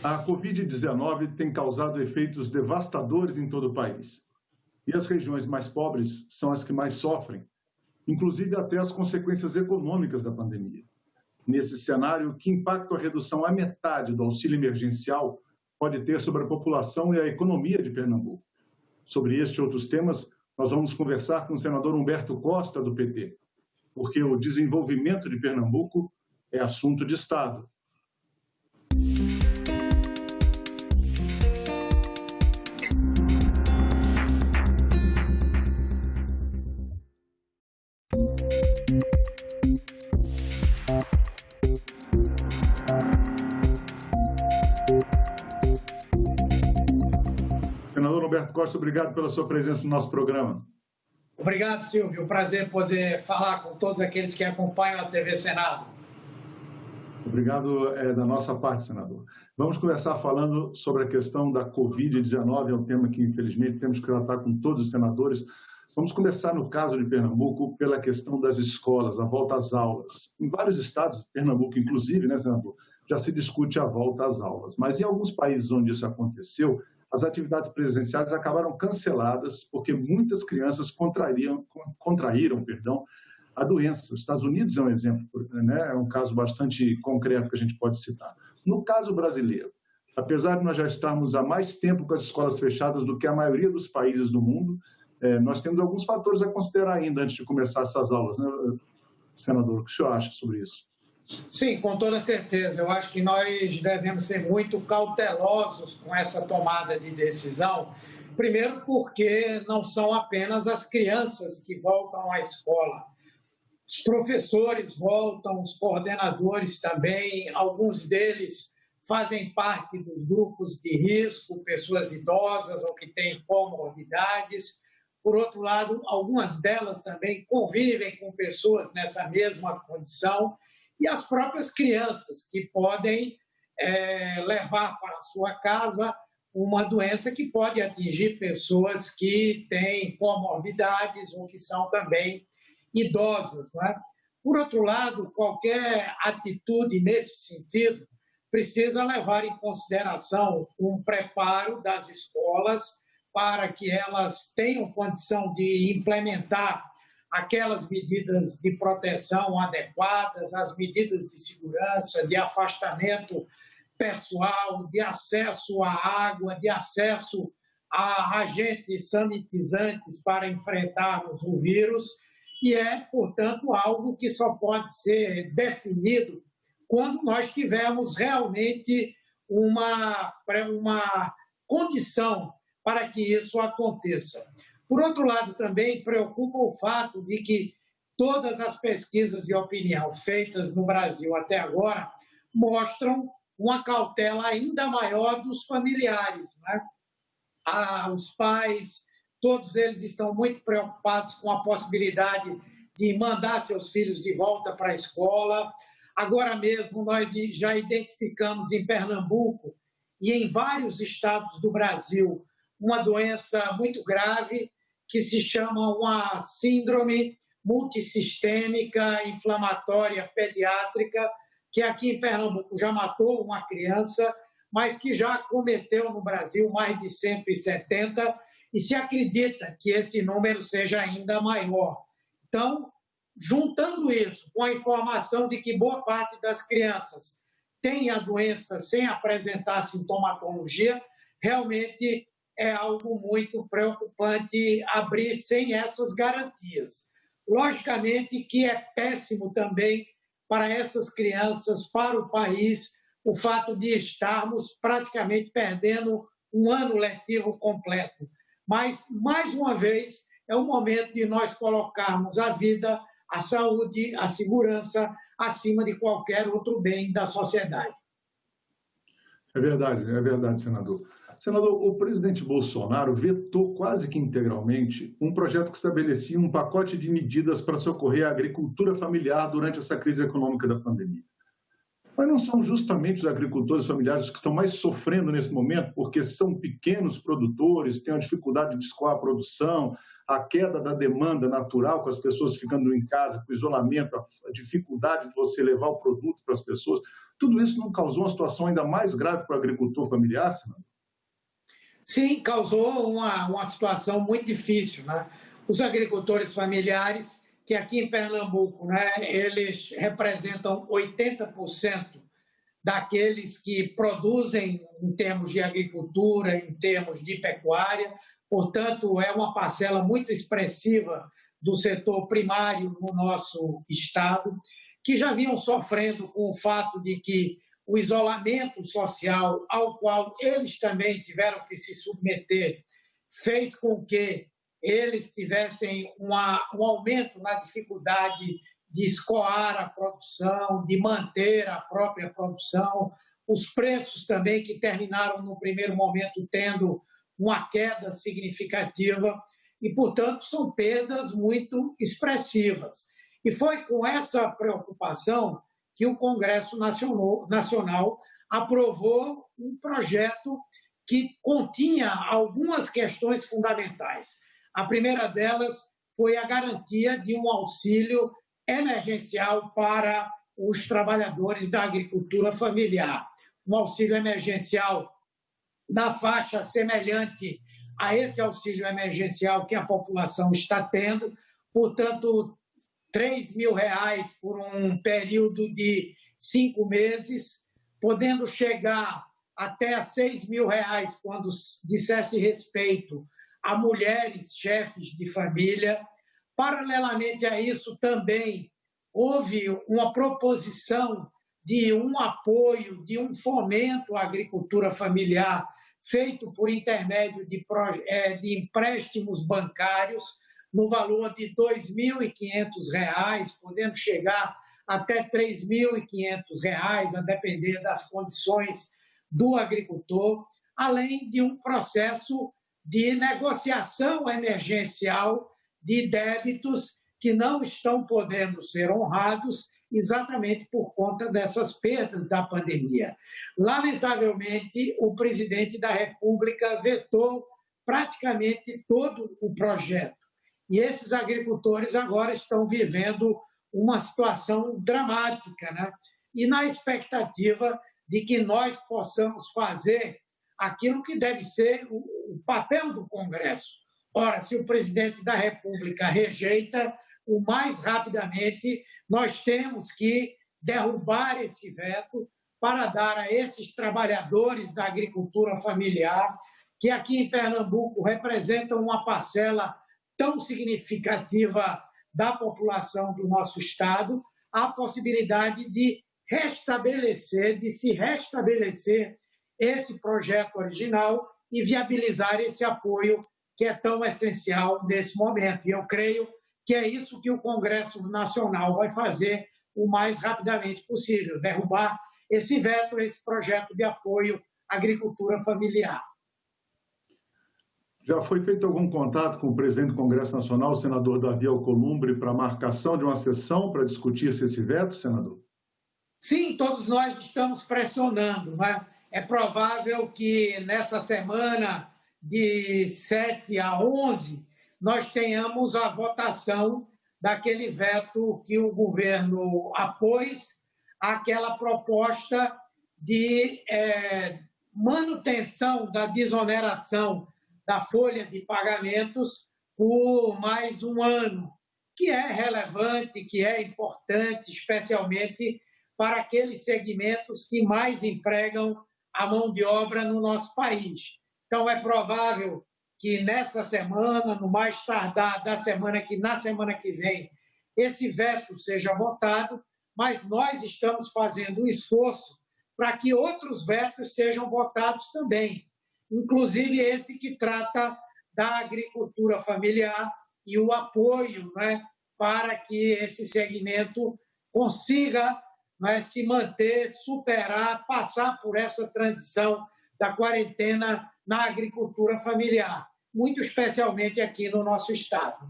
A Covid-19 tem causado efeitos devastadores em todo o país. E as regiões mais pobres são as que mais sofrem, inclusive até as consequências econômicas da pandemia. Nesse cenário, que impacto a redução à metade do auxílio emergencial pode ter sobre a população e a economia de Pernambuco? Sobre este e outros temas, nós vamos conversar com o senador Humberto Costa, do PT, porque o desenvolvimento de Pernambuco é assunto de Estado. Senador Humberto Costa, obrigado pela sua presença no nosso programa. Obrigado, Silvio. Prazer poder falar com todos aqueles que acompanham a TV Senado. Obrigado da nossa parte, senador. Vamos começar falando sobre a questão da Covid-19, é um tema que, infelizmente, temos que tratar com todos os senadores. Vamos começar, no caso de Pernambuco, pela questão das escolas, a volta às aulas. Em vários estados, Pernambuco inclusive, né, senador, já se discute a volta às aulas. Mas em alguns países onde isso aconteceu, as atividades presenciais acabaram canceladas porque muitas crianças contraíram a doença. Os Estados Unidos é um exemplo, né? É um caso bastante concreto que a gente pode citar. No caso brasileiro, apesar de nós já estarmos há mais tempo com as escolas fechadas do que a maioria dos países do mundo, nós temos alguns fatores a considerar ainda antes de começar essas aulas, né, senador? O que o senhor acha sobre isso? Sim, com toda certeza. Eu acho que nós devemos ser muito cautelosos com essa tomada de decisão. Primeiro porque não são apenas as crianças que voltam à escola. Os professores voltam, os coordenadores também, alguns deles fazem parte dos grupos de risco, pessoas idosas ou que têm comorbidades. Por outro lado, algumas delas também convivem com pessoas nessa mesma condição. E as próprias crianças, que podem levar para a sua casa uma doença que pode atingir pessoas que têm comorbidades ou que são também idosas, não é? Por outro lado, qualquer atitude nesse sentido precisa levar em consideração um preparo das escolas para que elas tenham condição de implementar aquelas medidas de proteção adequadas, as medidas de segurança, de afastamento pessoal, de acesso à água, de acesso a agentes sanitizantes para enfrentarmos o vírus, e é, portanto, algo que só pode ser definido quando nós tivermos realmente uma condição para que isso aconteça. Por outro lado, também preocupa o fato de que todas as pesquisas de opinião feitas no Brasil até agora mostram uma cautela ainda maior dos familiares, né? Os pais, todos eles estão muito preocupados com a possibilidade de mandar seus filhos de volta para a escola. Agora mesmo nós já identificamos em Pernambuco e em vários estados do Brasil uma doença muito grave que se chama uma síndrome multissistêmica inflamatória pediátrica, que aqui em Pernambuco já matou uma criança, mas que já cometeu no Brasil mais de 170, e se acredita que esse número seja ainda maior. Então, juntando isso com a informação de que boa parte das crianças tem a doença sem apresentar sintomatologia, realmente é algo muito preocupante abrir sem essas garantias. Logicamente que é péssimo também para essas crianças, para o país, o fato de estarmos praticamente perdendo um ano letivo completo. Mas, mais uma vez, é o momento de nós colocarmos a vida, a saúde, a segurança acima de qualquer outro bem da sociedade. É verdade, senador. Senador, o presidente Bolsonaro vetou quase que integralmente um projeto que estabelecia um pacote de medidas para socorrer a agricultura familiar durante essa crise econômica da pandemia. Mas não são justamente os agricultores familiares que estão mais sofrendo nesse momento, porque são pequenos produtores, têm a dificuldade de escoar a produção, a queda da demanda natural, com as pessoas ficando em casa, com o isolamento, a dificuldade de você levar o produto para as pessoas. tudo isso não causou uma situação ainda mais grave para o agricultor familiar, senador? Sim, causou uma situação muito difícil, né? Os agricultores familiares, que aqui em Pernambuco, né, eles representam 80% daqueles que produzem em termos de agricultura, em termos de pecuária, portanto, é uma parcela muito expressiva do setor primário no nosso estado, que já vinham sofrendo com o fato de que o isolamento social ao qual eles também tiveram que se submeter fez com que eles tivessem um aumento na dificuldade de escoar a produção, de manter a própria produção, os preços também que terminaram no primeiro momento tendo uma queda significativa e, portanto, são perdas muito expressivas. E foi com essa preocupação que o Congresso Nacional aprovou um projeto que continha algumas questões fundamentais. A primeira delas foi a garantia de um auxílio emergencial para os trabalhadores da agricultura familiar. Um auxílio emergencial na faixa semelhante a esse auxílio emergencial que a população está tendo, portanto, R$3.000 por um período de 5 meses, podendo chegar até a R$6.000 quando dissesse respeito a mulheres chefes de família. Paralelamente a isso, também houve uma proposição de um apoio, de um fomento à agricultura familiar, feito por intermédio de empréstimos bancários, no valor de R$2.500, podendo chegar até R$3.500, a depender das condições do agricultor, além de um processo de negociação emergencial de débitos que não estão podendo ser honrados exatamente por conta dessas perdas da pandemia. Lamentavelmente, o presidente da República vetou praticamente todo o projeto. E esses agricultores agora estão vivendo uma situação dramática, né? E na expectativa de que nós possamos fazer aquilo que deve ser o papel do Congresso. Ora, se o presidente da República rejeita, o mais rapidamente nós temos que derrubar esse veto para dar a esses trabalhadores da agricultura familiar, que aqui em Pernambuco representam uma parcela tão significativa da população do nosso estado, a possibilidade de se restabelecer esse projeto original e viabilizar esse apoio que é tão essencial nesse momento. E eu creio que é isso que o Congresso Nacional vai fazer o mais rapidamente possível, derrubar esse veto, esse projeto de apoio à agricultura familiar. Já foi feito algum contato com o presidente do Congresso Nacional, o senador Davi Alcolumbre, para a marcação de uma sessão para discutir esse veto, senador? Sim, todos nós estamos pressionando, né? É provável que nessa semana, de 7 a 11, nós tenhamos a votação daquele veto que o governo apôs àquela proposta de manutenção da desoneração da folha de pagamentos por mais um ano, que é relevante, que é importante, especialmente para aqueles segmentos que mais empregam a mão de obra no nosso país. Então, é provável que nessa semana, no mais tardar na semana que vem, esse veto seja votado, mas nós estamos fazendo um esforço para que outros vetos sejam votados também, inclusive esse que trata da agricultura familiar e o apoio, né, para que esse segmento consiga, né, se manter, superar, passar por essa transição da quarentena na agricultura familiar, muito especialmente aqui no nosso estado.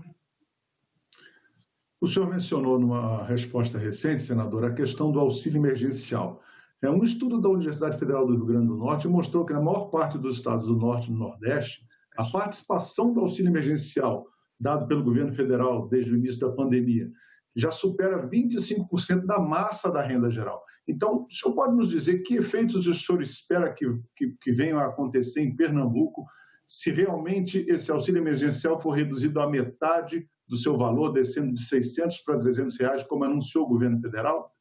O senhor mencionou numa resposta recente, senador, a questão do auxílio emergencial. Um estudo da Universidade Federal do Rio Grande do Norte mostrou que na maior parte dos estados do Norte e do Nordeste, a participação do auxílio emergencial dado pelo governo federal desde o início da pandemia já supera 25% da massa da renda geral. Então, o senhor pode nos dizer que efeitos o senhor espera que venham a acontecer em Pernambuco se realmente esse auxílio emergencial for reduzido à metade do seu valor, descendo de R$ 600 para R$ 300, como anunciou o governo federal?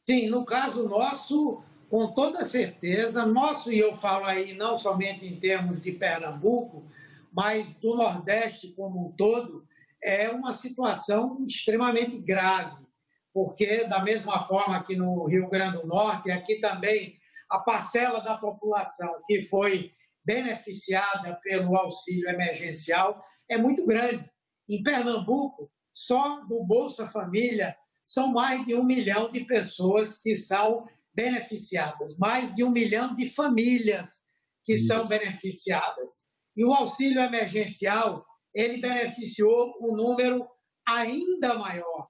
Sim, no caso nosso, com toda certeza, nosso, e eu falo aí não somente em termos de Pernambuco, mas do Nordeste como um todo, é uma situação extremamente grave, porque da mesma forma que no Rio Grande do Norte, aqui também a parcela da população que foi beneficiada pelo auxílio emergencial é muito grande. Em Pernambuco, só do Bolsa Família, são mais de 1 milhão de pessoas que são beneficiadas, mais de 1 milhão de famílias que são beneficiadas. E o auxílio emergencial, ele beneficiou um número ainda maior.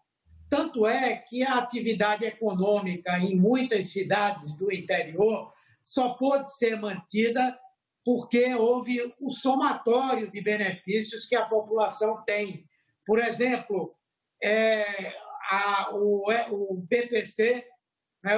Tanto é que a atividade econômica em muitas cidades do interior só pôde ser mantida porque houve o somatório de benefícios que a população tem. Por exemplo, o BPC,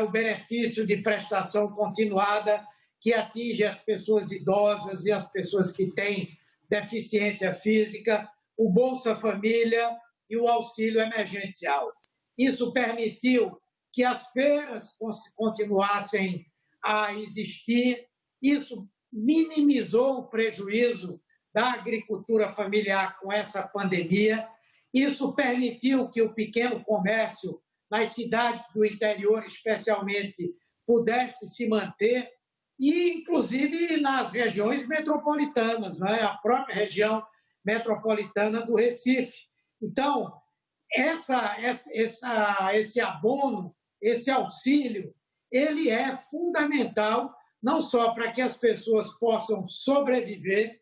o benefício de prestação continuada, que atinge as pessoas idosas e as pessoas que têm deficiência física, o Bolsa Família e o auxílio emergencial. Isso permitiu que as feiras continuassem a existir, isso minimizou o prejuízo da agricultura familiar com essa pandemia, isso permitiu que o pequeno comércio nas cidades do interior, especialmente, pudesse se manter, e inclusive nas regiões metropolitanas, não é? A própria região metropolitana do Recife. Então, esse abono, esse auxílio, ele é fundamental não só para que as pessoas possam sobreviver,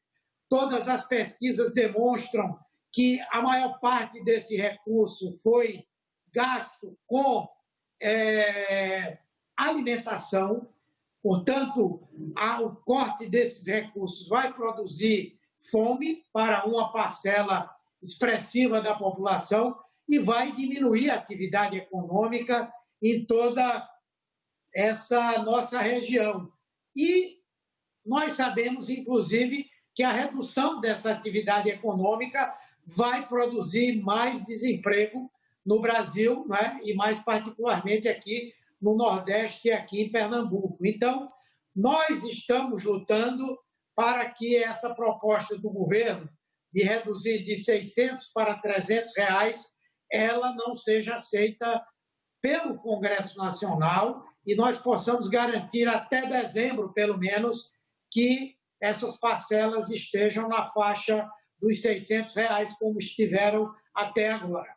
todas as pesquisas demonstram que a maior parte desse recurso foi gasto com alimentação, portanto, o corte desses recursos vai produzir fome para uma parcela expressiva da população e vai diminuir a atividade econômica em toda essa nossa região. E nós sabemos, inclusive, que a redução dessa atividade econômica vai produzir mais desemprego no Brasil, né? E mais particularmente aqui no Nordeste e aqui em Pernambuco. Então, nós estamos lutando para que essa proposta do governo de reduzir de R$ 600 para R$ 300, ela não seja aceita pelo Congresso Nacional e nós possamos garantir até dezembro, pelo menos, que essas parcelas estejam na faixa dos R$ 600, como estiveram até agora.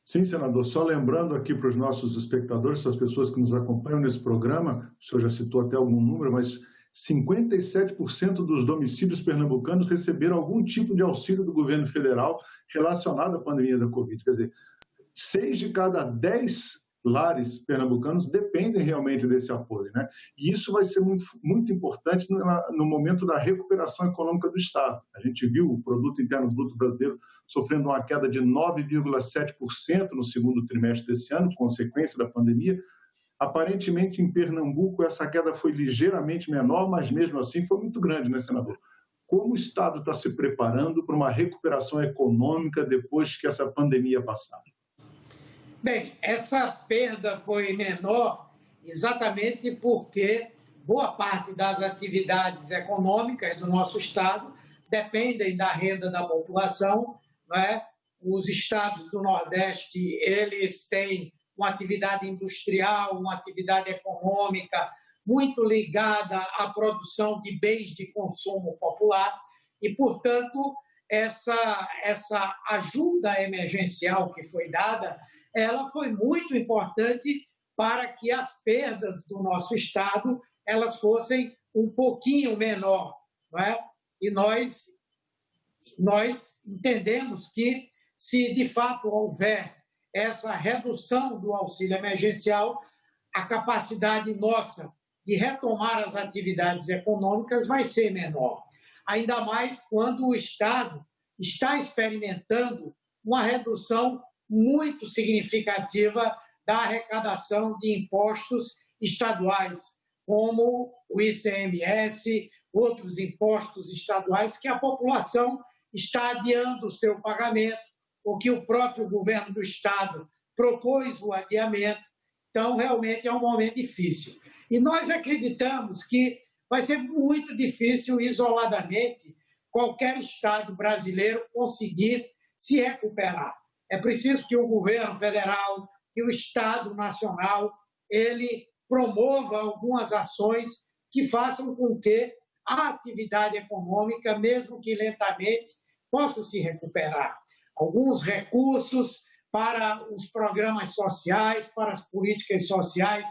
Sim, senador. Só lembrando aqui para os nossos espectadores, para as pessoas que nos acompanham nesse programa, o senhor já citou até algum número, mas 57% dos domicílios pernambucanos receberam algum tipo de auxílio do governo federal relacionado à pandemia da Covid. Quer dizer, 6 de cada 10 lares pernambucanos dependem realmente desse apoio, né? E isso vai ser muito, muito importante no momento da recuperação econômica do Estado. A gente viu o Produto Interno Bruto brasileiro sofrendo uma queda de 9,7% no segundo trimestre desse ano, consequência da pandemia. Aparentemente, em Pernambuco, essa queda foi ligeiramente menor, mas mesmo assim foi muito grande, né, senador? Como o Estado está se preparando para uma recuperação econômica depois que essa pandemia passar? Bem, essa perda foi menor exatamente porque boa parte das atividades econômicas do nosso Estado dependem da renda da população, não é? Os estados do Nordeste, eles têm uma atividade industrial, uma atividade econômica muito ligada à produção de bens de consumo popular e, portanto, essa ajuda emergencial que foi dada, ela foi muito importante para que as perdas do nosso Estado elas fossem um pouquinho menor, não é? E nós entendemos que, se de fato houver essa redução do auxílio emergencial, a capacidade nossa de retomar as atividades econômicas vai ser menor. Ainda mais quando o Estado está experimentando uma redução muito significativa da arrecadação de impostos estaduais, como o ICMS, outros impostos estaduais, que a população está adiando o seu pagamento, ou que o próprio governo do Estado propôs o adiamento. Então, realmente é um momento difícil. E nós acreditamos que vai ser muito difícil, isoladamente, qualquer Estado brasileiro conseguir se recuperar. É preciso que o governo federal, que o Estado nacional, ele promova algumas ações que façam com que a atividade econômica, mesmo que lentamente, possa se recuperar. Alguns recursos para os programas sociais, para as políticas sociais,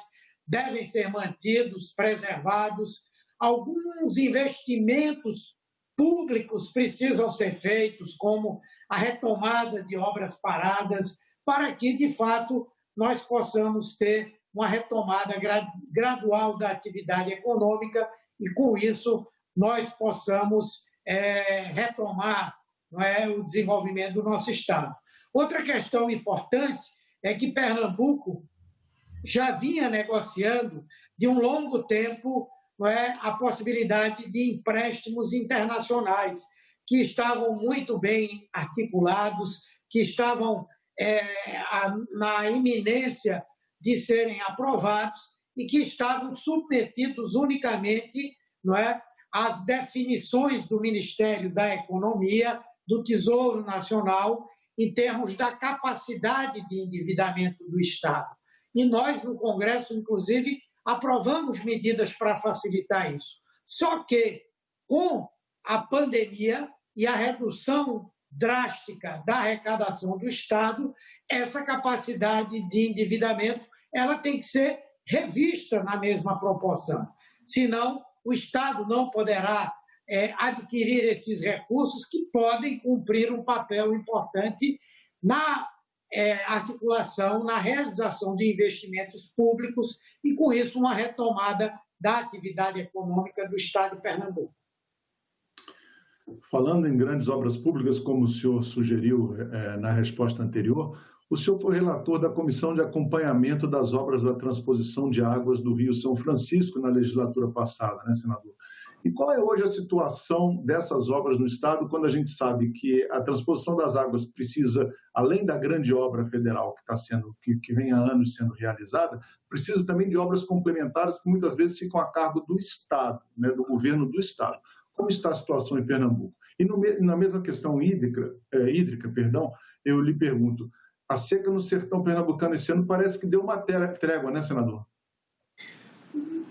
devem ser mantidos, preservados. Alguns investimentos públicos precisam ser feitos, como a retomada de obras paradas, para que, de fato, nós possamos ter uma retomada gradual da atividade econômica e, com isso, nós possamos retomar, não é, o desenvolvimento do nosso Estado. Outra questão importante é que Pernambuco já vinha negociando de um longo tempo, não é, a possibilidade de empréstimos internacionais, que estavam muito bem articulados, que estavam na iminência de serem aprovados e que estavam submetidos unicamente, não é, às definições do Ministério da Economia, do Tesouro Nacional, em termos da capacidade de endividamento do Estado. E nós, no Congresso, inclusive, aprovamos medidas para facilitar isso. Só que, com a pandemia e a redução drástica da arrecadação do Estado, essa capacidade de endividamento ela tem que ser revista na mesma proporção. Senão, o Estado não poderá adquirir esses recursos que podem cumprir um papel importante na articulação, na realização de investimentos públicos e, com isso, uma retomada da atividade econômica do Estado de Pernambuco. Falando em grandes obras públicas, como o senhor sugeriu na resposta anterior, o senhor foi relator da Comissão de Acompanhamento das Obras da Transposição de Águas do Rio São Francisco na legislatura passada, né, senador? E qual é hoje a situação dessas obras no Estado, quando a gente sabe que a transposição das águas precisa, além da grande obra federal que vem há anos sendo realizada, precisa também de obras complementares que muitas vezes ficam a cargo do Estado, né, do governo do Estado. Como está a situação em Pernambuco? E na mesma questão hídrica, eu lhe pergunto, a seca no sertão pernambucano esse ano parece que deu uma trégua, né, senador?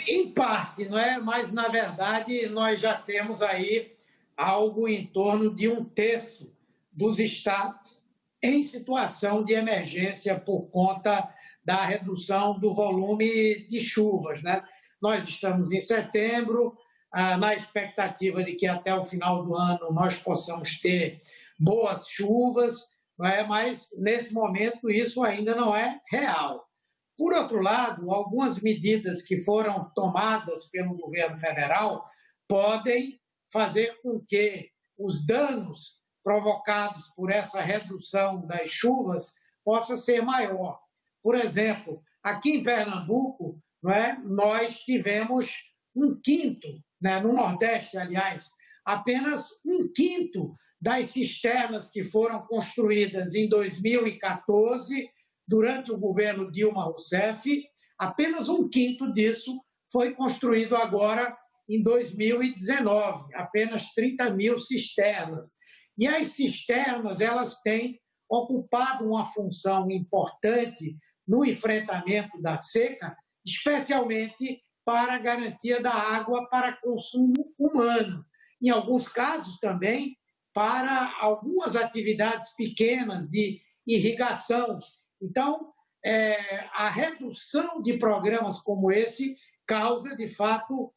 Em parte, não é? Mas, na verdade, nós já temos aí algo em torno de 1/3 dos estados em situação de emergência por conta da redução do volume de chuvas, né? Nós estamos em setembro, na expectativa de que até o final do ano nós possamos ter boas chuvas, não é? Mas, nesse momento, isso ainda não é real. Por outro lado, algumas medidas que foram tomadas pelo governo federal podem fazer com que os danos provocados por essa redução das chuvas possam ser maior. Por exemplo, aqui em Pernambuco, não é, nós tivemos 1/5, né, no Nordeste, aliás, apenas 1/5 das cisternas que foram construídas em 2014, durante o governo Dilma Rousseff, apenas 1/5 disso foi construído agora em 2019, apenas 30.000 cisternas. E as cisternas elas têm ocupado uma função importante no enfrentamento da seca, especialmente para a garantia da água para consumo humano. Em alguns casos também para algumas atividades pequenas de irrigação. Então, a redução de programas como esse causa, de fato,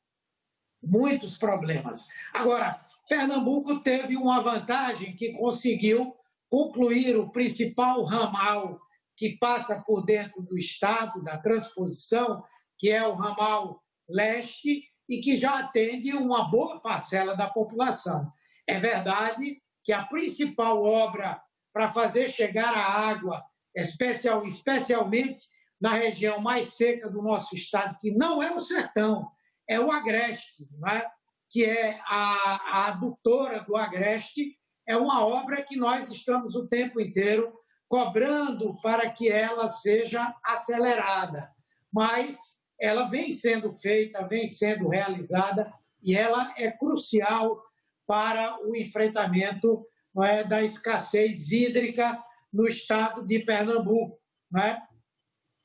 muitos problemas. Agora, Pernambuco teve uma vantagem que conseguiu concluir o principal ramal que passa por dentro do Estado, da transposição, que é o ramal leste, e que já atende uma boa parcela da população. É verdade que a principal obra para fazer chegar a água, especialmente na região mais seca do nosso estado, que não é o sertão, é o Agreste, não é? Que é a adutora do Agreste, é uma obra que nós estamos o tempo inteiro cobrando para que ela seja acelerada. Mas ela vem sendo feita, vem sendo realizada e ela é crucial para o enfrentamento, não é, da escassez hídrica no estado de Pernambuco. Não é?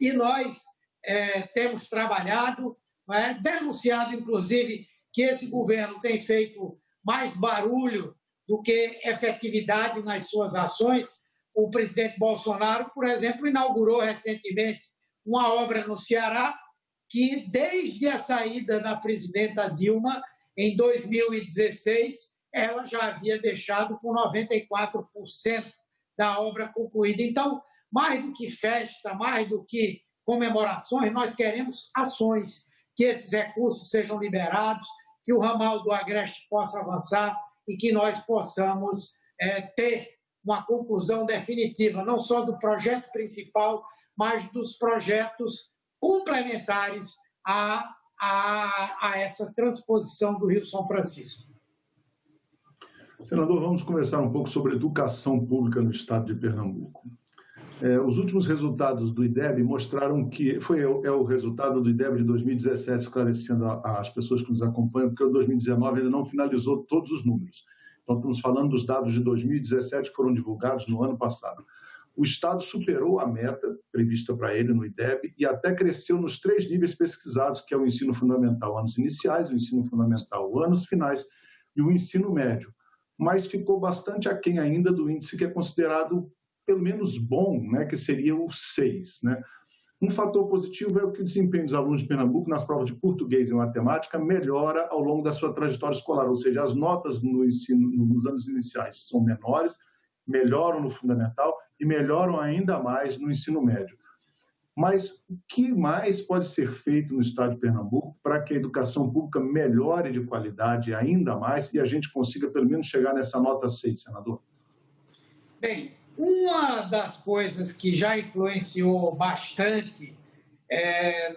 E nós temos trabalhado, não é, denunciado, inclusive, que esse governo tem feito mais barulho do que efetividade nas suas ações. O presidente Bolsonaro, por exemplo, inaugurou recentemente uma obra no Ceará que, desde a saída da presidenta Dilma, em 2016, ela já havia deixado com 94% da obra concluída. Então, mais do que festa, mais do que comemorações, nós queremos ações, que esses recursos sejam liberados, que o ramal do Agreste possa avançar e que nós possamos ter uma conclusão definitiva, não só do projeto principal, mas dos projetos complementares a essa transposição do Rio São Francisco. Senador, vamos conversar um pouco sobre educação pública no estado de Pernambuco. Os últimos resultados do IDEB mostraram que é o resultado do IDEB de 2017, esclarecendo as pessoas que nos acompanham, porque o 2019 ainda não finalizou todos os números. Então, estamos falando dos dados de 2017 que foram divulgados no ano passado. O Estado superou a meta prevista para ele no IDEB e até cresceu nos 3 níveis pesquisados, que é o ensino fundamental anos iniciais, o ensino fundamental anos finais e o ensino médio. Mas ficou bastante aquém ainda do índice que é considerado pelo menos bom, né, que seria o 6. Né? Um fator positivo é o que o desempenho dos alunos de Pernambuco nas provas de português e matemática melhora ao longo da sua trajetória escolar, ou seja, as notas no ensino nos anos iniciais são menores, melhoram no fundamental e melhoram ainda mais no ensino médio. Mas o que mais pode ser feito no estado de Pernambuco para que a educação pública melhore de qualidade ainda mais e a gente consiga pelo menos chegar nessa nota 6, senador? Bem, uma das coisas que já influenciou bastante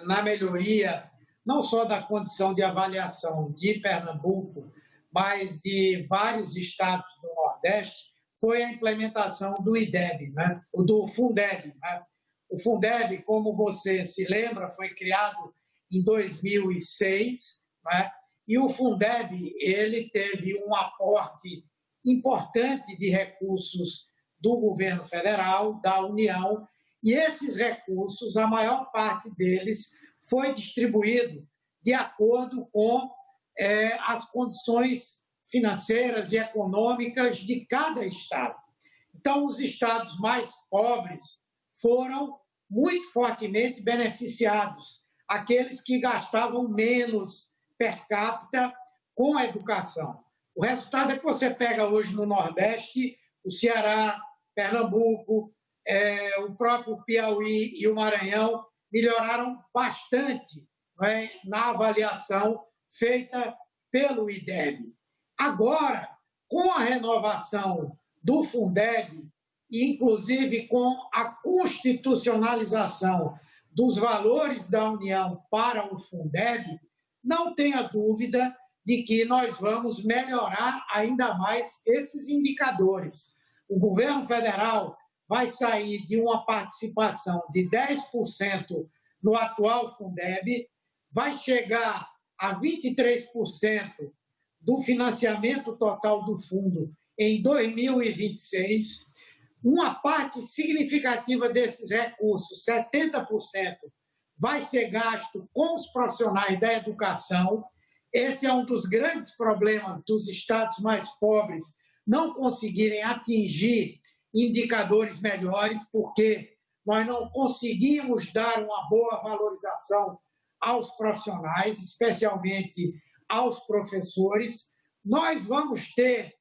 na melhoria, não só da condição de avaliação de Pernambuco, mas de vários estados do Nordeste, foi a implementação do IDEB, né? Do Fundeb. Né? O Fundeb, como você se lembra, foi criado em 2006, né? E o Fundeb ele teve um aporte importante de recursos do governo federal, da União, e esses recursos, a maior parte deles, foi distribuído de acordo com as condições financeiras e econômicas de cada estado. Então, os estados mais pobres foram muito fortemente beneficiados, aqueles que gastavam menos per capita com a educação. O resultado é que você pega hoje no Nordeste, o Ceará, Pernambuco, o próprio Piauí e o Maranhão melhoraram bastante, né, na avaliação feita pelo IDEB. Agora, com a renovação do Fundeb, e inclusive com a constitucionalização dos valores da União para o Fundeb, não tenha dúvida de que nós vamos melhorar ainda mais esses indicadores. O governo federal vai sair de uma participação de 10% no atual Fundeb, vai chegar a 23% do financiamento total do fundo em 2026. Uma parte significativa desses recursos, 70%, vai ser gasto com os profissionais da educação. Esse é um dos grandes problemas dos estados mais pobres, não conseguirem atingir indicadores melhores, porque nós não conseguimos dar uma boa valorização aos profissionais, especialmente aos professores. Nós vamos ter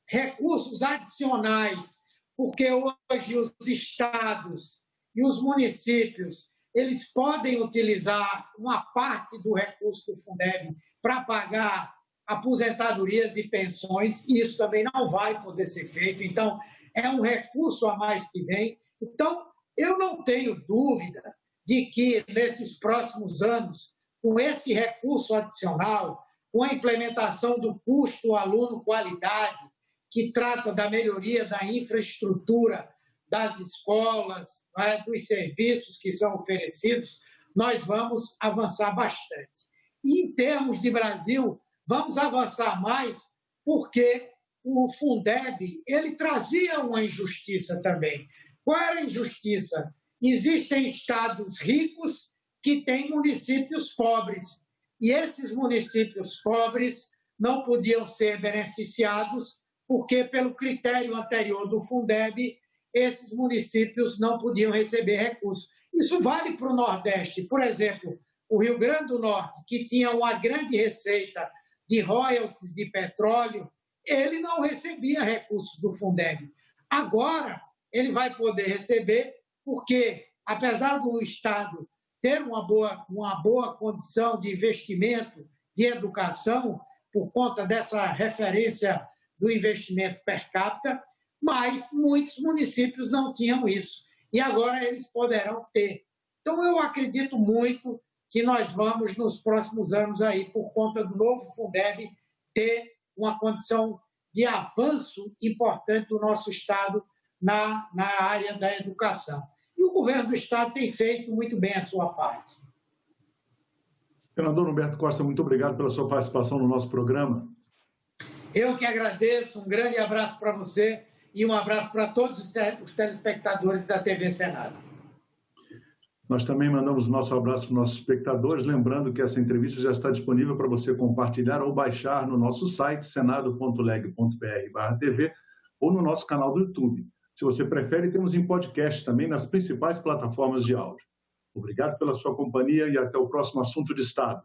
recursos adicionais, porque hoje os estados e os municípios eles podem utilizar uma parte do recurso do Fundeb para pagar aposentadorias e pensões, e isso também não vai poder ser feito. Então, é um recurso a mais que vem. Então, eu não tenho dúvida de que, nesses próximos anos, com esse recurso adicional, com a implementação do custo aluno-qualidade, que trata da melhoria da infraestrutura das escolas, dos serviços que são oferecidos, nós vamos avançar bastante. E, em termos de Brasil, vamos avançar mais porque o Fundeb ele trazia uma injustiça também. Qual era a injustiça? Existem estados ricos que têm municípios pobres, e esses municípios pobres não podiam ser beneficiados porque, pelo critério anterior do Fundeb, esses municípios não podiam receber recursos. Isso vale para o Nordeste. Por exemplo, o Rio Grande do Norte, que tinha uma grande receita de royalties de petróleo, ele não recebia recursos do Fundeb. Agora, ele vai poder receber porque, apesar do Estado ter uma boa condição de investimento, de educação, por conta dessa referência do investimento per capita, mas muitos municípios não tinham isso. E agora eles poderão ter. Então, eu acredito muito que nós vamos, nos próximos anos, aí, por conta do novo Fundeb, ter uma condição de avanço importante do nosso Estado na área da educação. E o governo do Estado tem feito muito bem a sua parte. Senador Humberto Costa, muito obrigado pela sua participação no nosso programa. Eu que agradeço, um grande abraço para você e um abraço para todos os telespectadores da TV Senado. Nós também mandamos o nosso abraço para os nossos espectadores, lembrando que essa entrevista já está disponível para você compartilhar ou baixar no nosso site, senado.leg.br/tv, ou no nosso canal do YouTube. Se você prefere, temos em podcast também nas principais plataformas de áudio. Obrigado pela sua companhia e até o próximo Assunto de Estado.